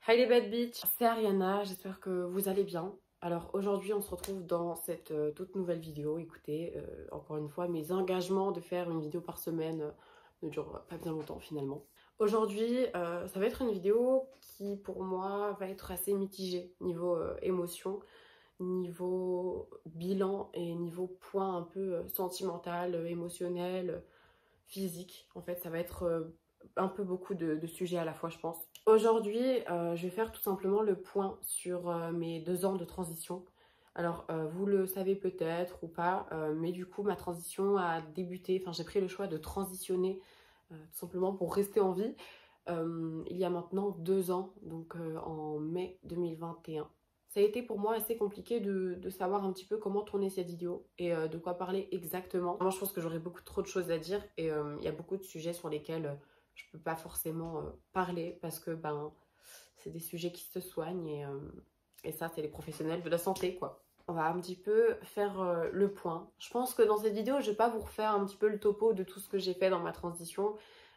Hi les bad bitch, c'est Ariana, j'espère que vous allez bien. Alors aujourd'hui on se retrouve dans cette toute nouvelle vidéo. Écoutez, encore une fois mes engagements de faire une vidéo par semaine ne durent pas bien longtemps finalement. Aujourd'hui ça va être une vidéo qui pour moi va être assez mitigée niveau émotion, niveau bilan et niveau point un peu sentimental, émotionnel, physique. En fait ça va être un peu beaucoup de sujets à la fois je pense. Aujourd'hui, je vais faire tout simplement le point sur mes 2 ans de transition. Alors, vous le savez peut-être ou pas, mais du coup, ma transition a débuté, enfin, j'ai pris le choix de transitionner tout simplement pour rester en vie il y a maintenant 2 ans, donc en mai 2021. Ça a été pour moi assez compliqué de savoir un petit peu comment tourner cette vidéo et de quoi parler exactement. Moi, je pense que j'aurais beaucoup trop de choses à dire et il y a beaucoup de sujets sur lesquels je peux pas forcément parler parce que c'est des sujets qui se soignent et ça, c'est les professionnels de la santé, quoi. On va un petit peu faire le point. Je pense que dans cette vidéo, je vais pas vous refaire un petit peu le topo de tout ce que j'ai fait dans ma transition.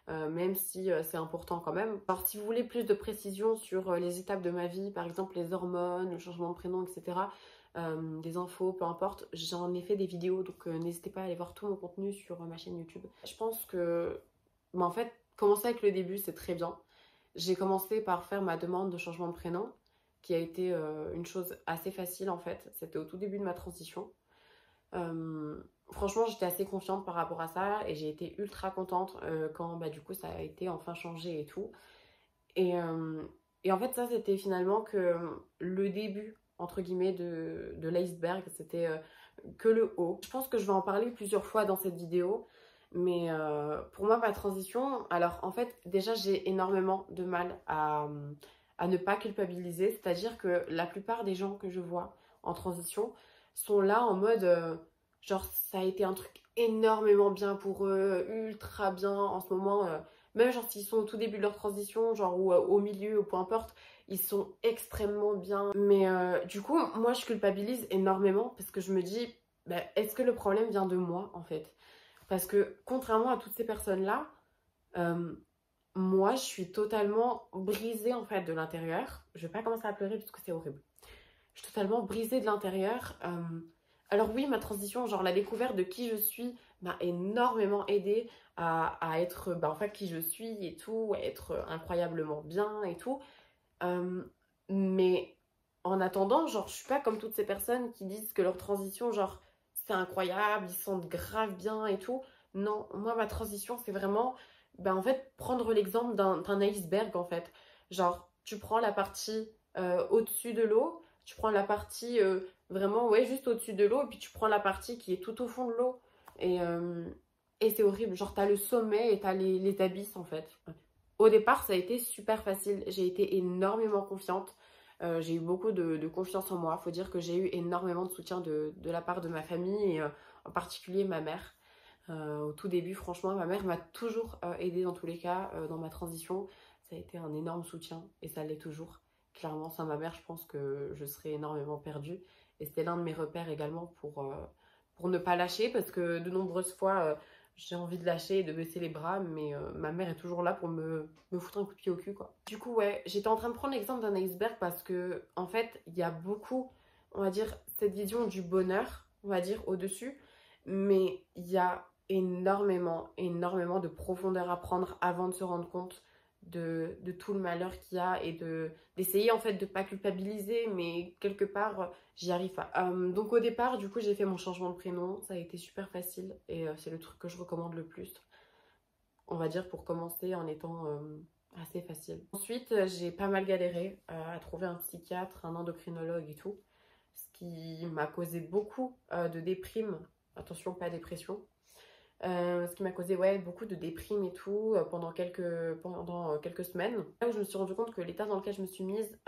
Même si c'est important quand même. Alors si vous voulez plus de précision sur les étapes de ma vie, par exemple les hormones, le changement de prénom, etc., des infos, peu importe, j'en ai fait des vidéos, donc n'hésitez pas à aller voir tout mon contenu sur ma chaîne YouTube. Je pense que, en fait, commencer avec le début, c'est très bien. J'ai commencé par faire ma demande de changement de prénom, qui a été une chose assez facile en fait. C'était au tout début de ma transition. Franchement, j'étais assez confiante par rapport à ça et j'ai été ultra contente quand du coup ça a été enfin changé et tout. Et, euh, et en fait, ça c'était finalement que le début, entre guillemets, de l'iceberg. C'était que le haut. Je pense que je vais en parler plusieurs fois dans cette vidéo. Mais pour moi, ma transition, alors en fait, déjà j'ai énormément de mal à ne pas culpabiliser. C'est-à-dire que la plupart des gens que je vois en transition sont là en mode genre ça a été un truc énormément bien pour eux, ultra bien en ce moment. Même genre s'ils sont au tout début de leur transition, genre ou au milieu ou peu importe, ils sont extrêmement bien. Mais du coup, moi je culpabilise énormément parce que je me dis, est-ce que le problème vient de moi en fait? Parce que contrairement à toutes ces personnes-là, euh, moi je suis totalement brisée en fait de l'intérieur. Je vais pas commencer à pleurer parce que c'est horrible. Je suis totalement brisée de l'intérieur. Alors oui, ma transition, genre la découverte de qui je suis m'a énormément aidée à être en fait qui je suis et tout, à être incroyablement bien et tout. Euh, mais en attendant, genre je suis pas comme toutes ces personnes qui disent que leur transition, genre c'est incroyable, ils se sentent grave bien et tout. Non, moi ma transition c'est vraiment, en fait, prendre l'exemple d'un iceberg en fait. Genre tu prends la partie au-dessus de l'eau, tu prends la partie vraiment, ouais, juste au-dessus de l'eau, et puis tu prends la partie qui est tout au fond de l'eau. Et, euh, et c'est horrible. Genre, t'as le sommet et t'as les abysses, en fait. Au départ, ça a été super facile. J'ai été énormément confiante. J'ai eu beaucoup de confiance en moi. Faut dire que j'ai eu énormément de soutien de la part de ma famille et en particulier ma mère. Au tout début, franchement, ma mère m'a toujours aidée dans tous les cas dans ma transition. Ça a été un énorme soutien et ça l'est toujours. Clairement, sans ma mère, je pense que je serais énormément perdue. Et c'était l'un de mes repères également pour ne pas lâcher parce que de nombreuses fois, j'ai envie de lâcher et de baisser les bras, mais ma mère est toujours là pour me foutre un coup de pied au cul, quoi. Du coup, ouais, j'étais en train de prendre l'exemple d'un iceberg parce que, en fait, il y a beaucoup, on va dire, cette vision du bonheur, on va dire, au-dessus, mais il y a énormément de profondeur à prendre avant de se rendre compte de tout le malheur qu'il y a et d'essayer en fait de pas culpabiliser, mais quelque part j'y arrive pas. Donc au départ, du coup, j'ai fait mon changement de prénom, ça a été super facile et c'est le truc que je recommande le plus, on va dire, pour commencer en étant assez facile. Ensuite, j'ai pas mal galéré à trouver un psychiatre, un endocrinologue et tout, ce qui m'a causé beaucoup de déprime, attention, pas dépression. Ce qui m'a causé, ouais, beaucoup de déprime et tout pendant quelques semaines. Là où je me suis rendu compte que l'état dans lequel je me suis mise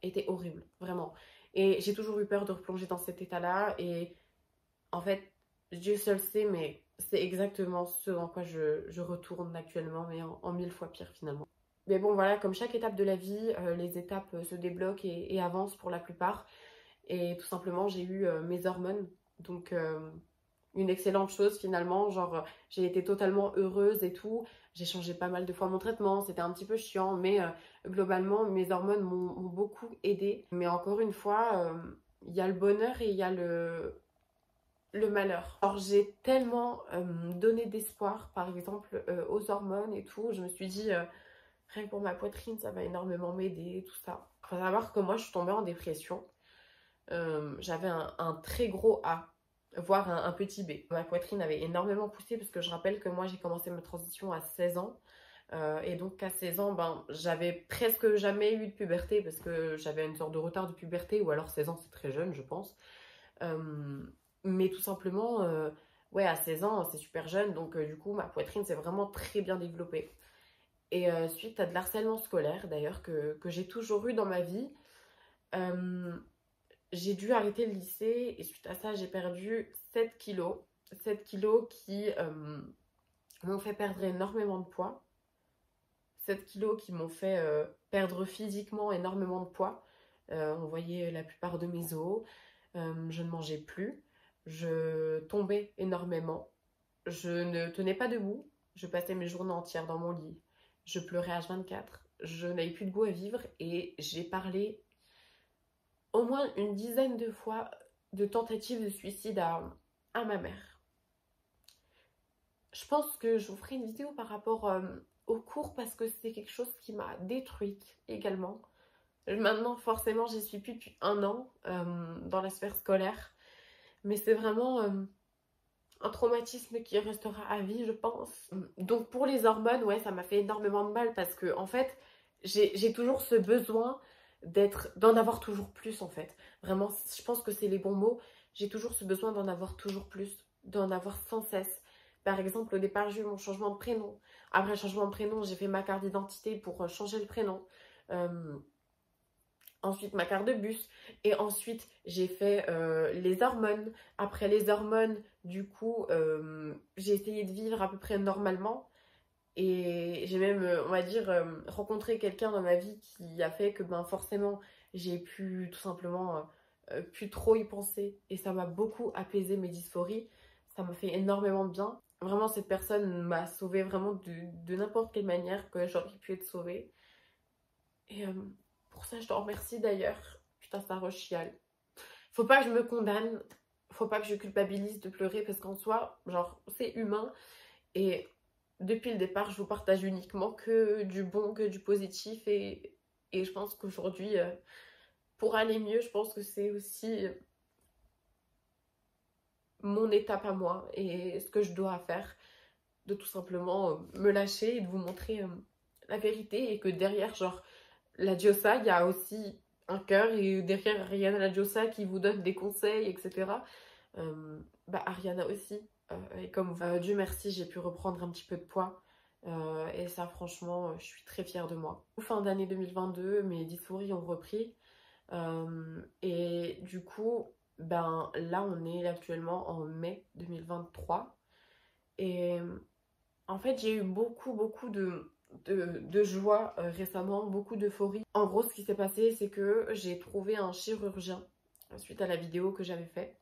était horrible, vraiment. Et j'ai toujours eu peur de replonger dans cet état-là. Et en fait, Dieu seul sait, mais c'est exactement ce dans quoi je retourne actuellement, mais en 1000 fois pire finalement. Mais bon, voilà, comme chaque étape de la vie, les étapes se débloquent et avancent pour la plupart. Et tout simplement, j'ai eu mes hormones. Donc, une excellente chose finalement. Genre, j'ai été totalement heureuse et tout. J'ai changé pas mal de fois mon traitement, c'était un petit peu chiant, mais globalement, mes hormones m'ont beaucoup aidée. Mais encore une fois, il y a le bonheur et il y a le malheur. Alors, j'ai tellement donné d'espoir, par exemple, aux hormones et tout. Je me suis dit, rien que pour ma poitrine, ça va énormément m'aider, tout ça. Il faut savoir que moi, je suis tombée en dépression. J'avais un très gros A, voire un petit B. Ma poitrine avait énormément poussé parce que je rappelle que moi j'ai commencé ma transition à 16 ans. Et donc à 16 ans, ben, j'avais presque jamais eu de puberté parce que j'avais une sorte de retard de puberté, ou alors 16 ans c'est très jeune je pense. Mais tout simplement, ouais, à 16 ans c'est super jeune, donc du coup ma poitrine s'est vraiment très bien développée. Et suite à de l'harcèlement scolaire d'ailleurs que j'ai toujours eu dans ma vie, j'ai dû arrêter le lycée et suite à ça, j'ai perdu 7 kilos. 7 kilos qui m'ont fait perdre énormément de poids. 7 kilos qui m'ont fait perdre physiquement énormément de poids. On voyait la plupart de mes os. Je ne mangeais plus. Je tombais énormément. Je ne tenais pas debout. Je passais mes journées entières dans mon lit. Je pleurais H24. Je n'avais plus de goût à vivre et j'ai parlé au moins une dizaine de fois de tentatives de suicide à ma mère. Je pense que je vous ferai une vidéo par rapport au cours parce que c'est quelque chose qui m'a détruite également. Maintenant, forcément, j'y suis plus depuis 1 an dans la sphère scolaire. Mais c'est vraiment un traumatisme qui restera à vie, je pense. Donc pour les hormones, ouais, ça m'a fait énormément de mal parce que en fait, j'ai toujours ce besoin d'en avoir toujours plus en fait. Vraiment, je pense que c'est les bons mots. J'ai toujours ce besoin d'en avoir toujours plus, d'en avoir sans cesse. Par exemple, au départ, j'ai eu mon changement de prénom. Après le changement de prénom, j'ai fait ma carte d'identité pour changer le prénom. Ensuite, ma carte de bus. Et ensuite, j'ai fait les hormones. Après les hormones, du coup, j'ai essayé de vivre à peu près normalement. Et j'ai même, on va dire, rencontré quelqu'un dans ma vie qui a fait que ben, forcément, j'ai pu tout simplement plus trop y penser. Et ça m'a beaucoup apaisé mes dysphories. Ça m'a fait énormément de bien. Vraiment, cette personne m'a sauvée vraiment de n'importe quelle manière que j'aurais pu être sauvée. Et pour ça, je te remercie d'ailleurs. Putain, ça rechiale. Faut pas que je me condamne. Faut pas que je culpabilise de pleurer parce qu'en soi, genre, c'est humain. Et depuis le départ, je vous partage uniquement que du bon, que du positif. Et je pense qu'aujourd'hui, pour aller mieux, je pense que c'est aussi mon étape à moi et ce que je dois faire. De tout simplement me lâcher et de vous montrer la vérité. Et que derrière, genre, la Diosa, il y a aussi un cœur. Et derrière Ariana la Diosa qui vous donne des conseils, etc. Bah, Ariana aussi. Et comme Dieu merci, j'ai pu reprendre un petit peu de poids. Et ça, franchement, je suis très fière de moi. Fin d'année 2022, mes dysphories ont repris. Et du coup, ben là, on est actuellement en mai 2023. Et en fait, j'ai eu beaucoup de joie récemment, beaucoup d'euphorie. En gros, ce qui s'est passé, c'est que j'ai trouvé un chirurgien suite à la vidéo que j'avais faite.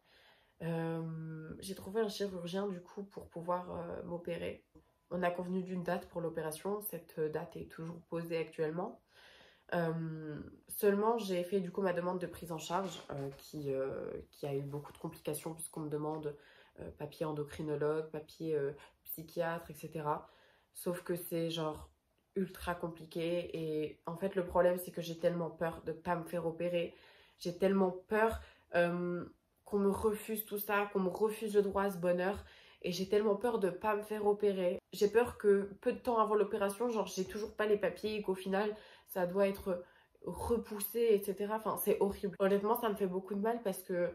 J'ai trouvé un chirurgien du coup pour pouvoir m'opérer. On a convenu d'une date pour l'opération. Cette date est toujours posée actuellement. Seulement, j'ai fait du coup ma demande de prise en charge qui a eu beaucoup de complications puisqu'on me demande papier endocrinologue, papier psychiatre, etc. Sauf que c'est genre ultra compliqué et en fait le problème c'est que j'ai tellement peur de ne pas me faire opérer. J'ai tellement peur qu'on me refuse tout ça, qu'on me refuse le droit à ce bonheur. Et j'ai tellement peur de ne pas me faire opérer. J'ai peur que peu de temps avant l'opération, genre j'ai toujours pas les papiers et qu'au final ça doit être repoussé, etc. Enfin, c'est horrible. Honnêtement, ça me fait beaucoup de mal parce que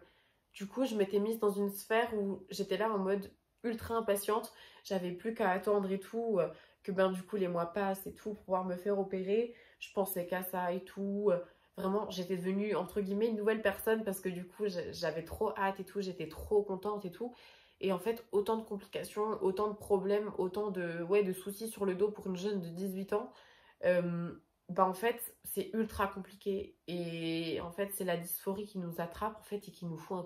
du coup, je m'étais mise dans une sphère où j'étais là en mode ultra impatiente. J'avais plus qu'à attendre et tout, que ben du coup les mois passent et tout pour pouvoir me faire opérer. Je pensais qu'à ça et tout. Vraiment, j'étais devenue entre guillemets une nouvelle personne parce que du coup, j'avais trop hâte et tout. J'étais trop contente et tout. Et en fait, autant de complications, autant de problèmes, autant de soucis sur le dos pour une jeune de 18 ans. Bah en fait, c'est ultra compliqué. Et en fait, c'est la dysphorie qui nous attrape en fait et qui nous fout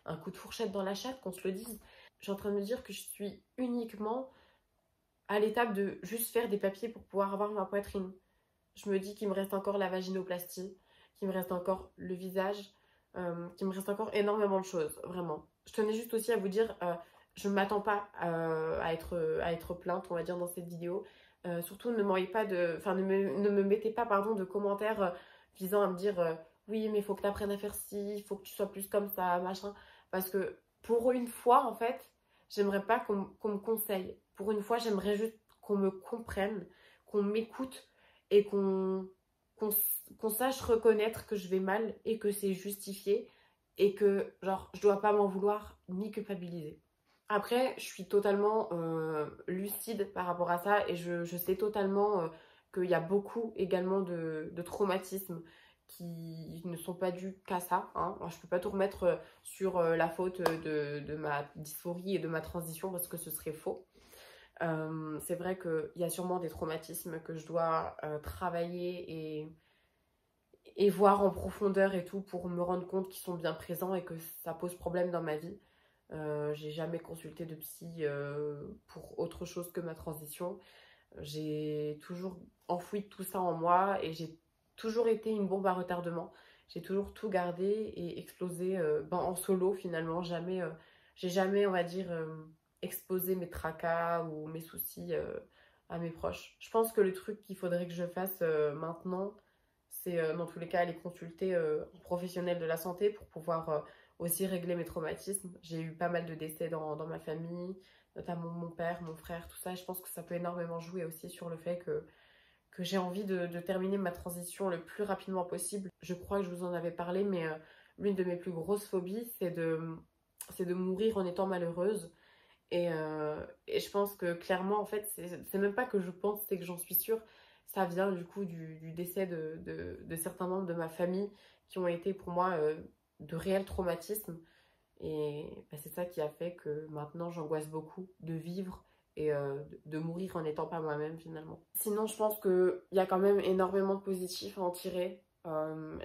un coup de fourchette dans la chatte, qu'on se le dise. je suis en train de me dire que je suis uniquement à l'étape de juste faire des papiers pour pouvoir avoir ma poitrine. Je me dis qu'il me reste encore la vaginoplastie, qu'il me reste encore le visage, qu'il me reste encore énormément de choses, vraiment. Je tenais juste aussi à vous dire, je ne m'attends pas à être plainte, on va dire, dans cette vidéo. Surtout, ne m'envoyez pas de... Enfin, ne me mettez pas, pardon, de commentaires visant à me dire oui, mais il faut que tu apprennes à faire ci, il faut que tu sois plus comme ça, machin. Parce que pour une fois, en fait, j'aimerais pas qu'on me conseille. Pour une fois, j'aimerais juste qu'on me comprenne, qu'on m'écoute et qu'on sache reconnaître que je vais mal et que c'est justifié et que, genre, je dois pas m'en vouloir ni culpabiliser. Après, je suis totalement lucide par rapport à ça et je sais totalement qu'il y a beaucoup également de traumatismes qui ne sont pas dus qu'à ça. Hein. Je ne peux pas tout remettre sur la faute de ma dysphorie et de ma transition parce que ce serait faux. C'est vrai qu'il y a sûrement des traumatismes que je dois travailler et voir en profondeur et tout pour me rendre compte qu'ils sont bien présents et que ça pose problème dans ma vie. J'ai jamais consulté de psy pour autre chose que ma transition. J'ai toujours enfoui tout ça en moi et j'ai toujours été une bombe à retardement. J'ai toujours tout gardé et explosé en solo finalement. J'ai jamais, on va dire, exposé mes tracas ou mes soucis à mes proches. Je pense que le truc qu'il faudrait que je fasse maintenant, c'est dans tous les cas aller consulter un professionnel de la santé pour pouvoir aussi régler mes traumatismes. J'ai eu pas mal de décès dans ma famille, notamment mon père, mon frère, tout ça. Je pense que ça peut énormément jouer aussi sur le fait que j'ai envie de terminer ma transition le plus rapidement possible. Je crois que je vous en avais parlé, mais l'une de mes plus grosses phobies, c'est de mourir en étant malheureuse. Et je pense que clairement, en fait, c'est même pas que je pense, c'est que j'en suis sûre. Ça vient du coup du décès de certains membres de ma famille qui ont été pour moi de réels traumatismes. Et bah, c'est ça qui a fait que maintenant j'angoisse beaucoup de vivre et de mourir en n'étant pas moi-même finalement. Sinon, je pense qu'il y a quand même énormément de positifs à en tirer.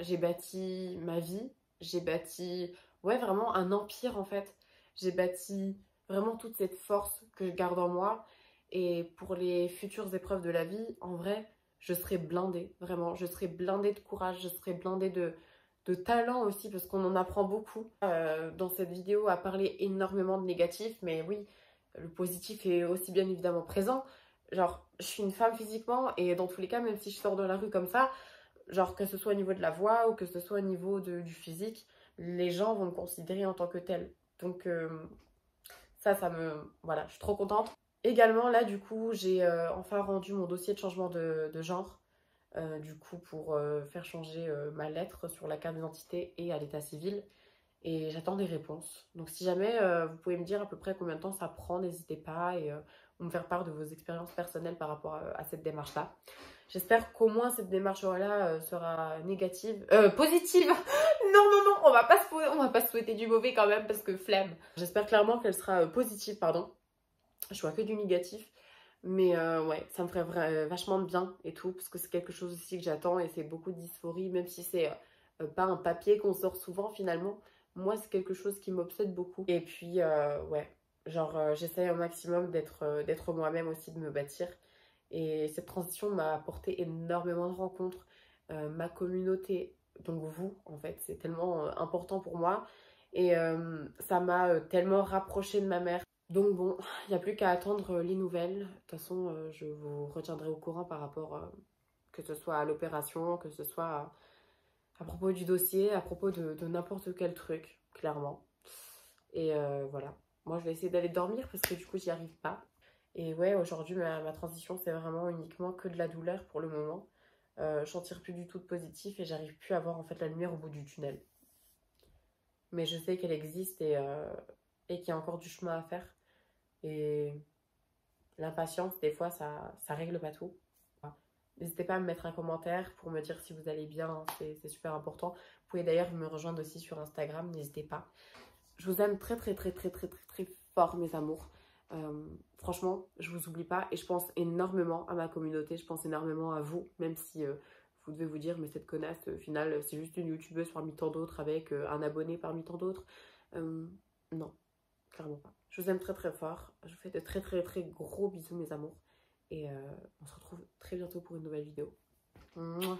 J'ai bâti ma vie, j'ai bâti, ouais, vraiment un empire en fait. J'ai bâti vraiment toute cette force que je garde en moi. Et pour les futures épreuves de la vie, en vrai, je serai blindée, vraiment. Je serai blindée de courage, je serai blindée de talent aussi, parce qu'on en apprend beaucoup. Dans cette vidéo, à parler énormément de négatif, mais oui, le positif est aussi bien évidemment présent. Genre, je suis une femme physiquement, et dans tous les cas, même si je sors dans la rue comme ça, genre que ce soit au niveau de la voix ou que ce soit au niveau du physique, les gens vont me considérer en tant que telle. Donc ça me... Voilà, je suis trop contente. Également, là, du coup, j'ai enfin rendu mon dossier de changement de genre. Du coup, pour faire changer ma lettre sur la carte d'identité et à l'état civil. Et j'attends des réponses. Donc si jamais vous pouvez me dire à peu près combien de temps ça prend, n'hésitez pas et me faire part de vos expériences personnelles par rapport à cette démarche-là. J'espère qu'au moins cette démarche-là sera négative. Positive. Non, non, non, on va pas se souhaiter du mauvais quand même parce que flemme. J'espère clairement qu'elle sera positive, pardon. Je vois que du négatif. Mais ouais, ça me ferait vachement de bien et tout, parce que c'est quelque chose aussi que j'attends et c'est beaucoup de dysphorie, même si c'est pas un papier qu'on sort souvent finalement. Moi, c'est quelque chose qui m'obsède beaucoup. Et puis, ouais, genre, j'essaye au maximum d'être moi-même aussi, de me bâtir. Et cette transition m'a apporté énormément de rencontres. Ma communauté, donc vous, en fait, c'est tellement important pour moi. Et ça m'a tellement rapprochée de ma mère. Donc bon, il n'y a plus qu'à attendre les nouvelles. De toute façon, je vous retiendrai au courant par rapport, que ce soit à l'opération, que ce soit à propos du dossier, à propos de n'importe quel truc, clairement. Et voilà. Moi, je vais essayer d'aller dormir parce que du coup, j'y arrive pas. Et ouais, aujourd'hui, ma transition, c'est vraiment uniquement que de la douleur pour le moment. Je n'en tire plus du tout de positif et j'arrive plus à voir en fait la lumière au bout du tunnel. Mais je sais qu'elle existe et qu'il y a encore du chemin à faire. Et l'impatience, des fois, ça règle pas tout. N'hésitez pas à me mettre un commentaire pour me dire si vous allez bien, c'est super important. Vous pouvez d'ailleurs me rejoindre aussi sur Instagram, n'hésitez pas. Je vous aime très très très très très très très fort, mes amours. Franchement, je vous oublie pas et je pense énormément à ma communauté, je pense énormément à vous, même si vous devez vous dire, mais cette connasse, au final, c'est juste une youtubeuse parmi tant d'autres avec un abonné parmi tant d'autres. Non. clairement pas. Je vous aime très très fort. Je vous fais de très très très gros bisous mes amours. Et on se retrouve très bientôt pour une nouvelle vidéo. Mouah.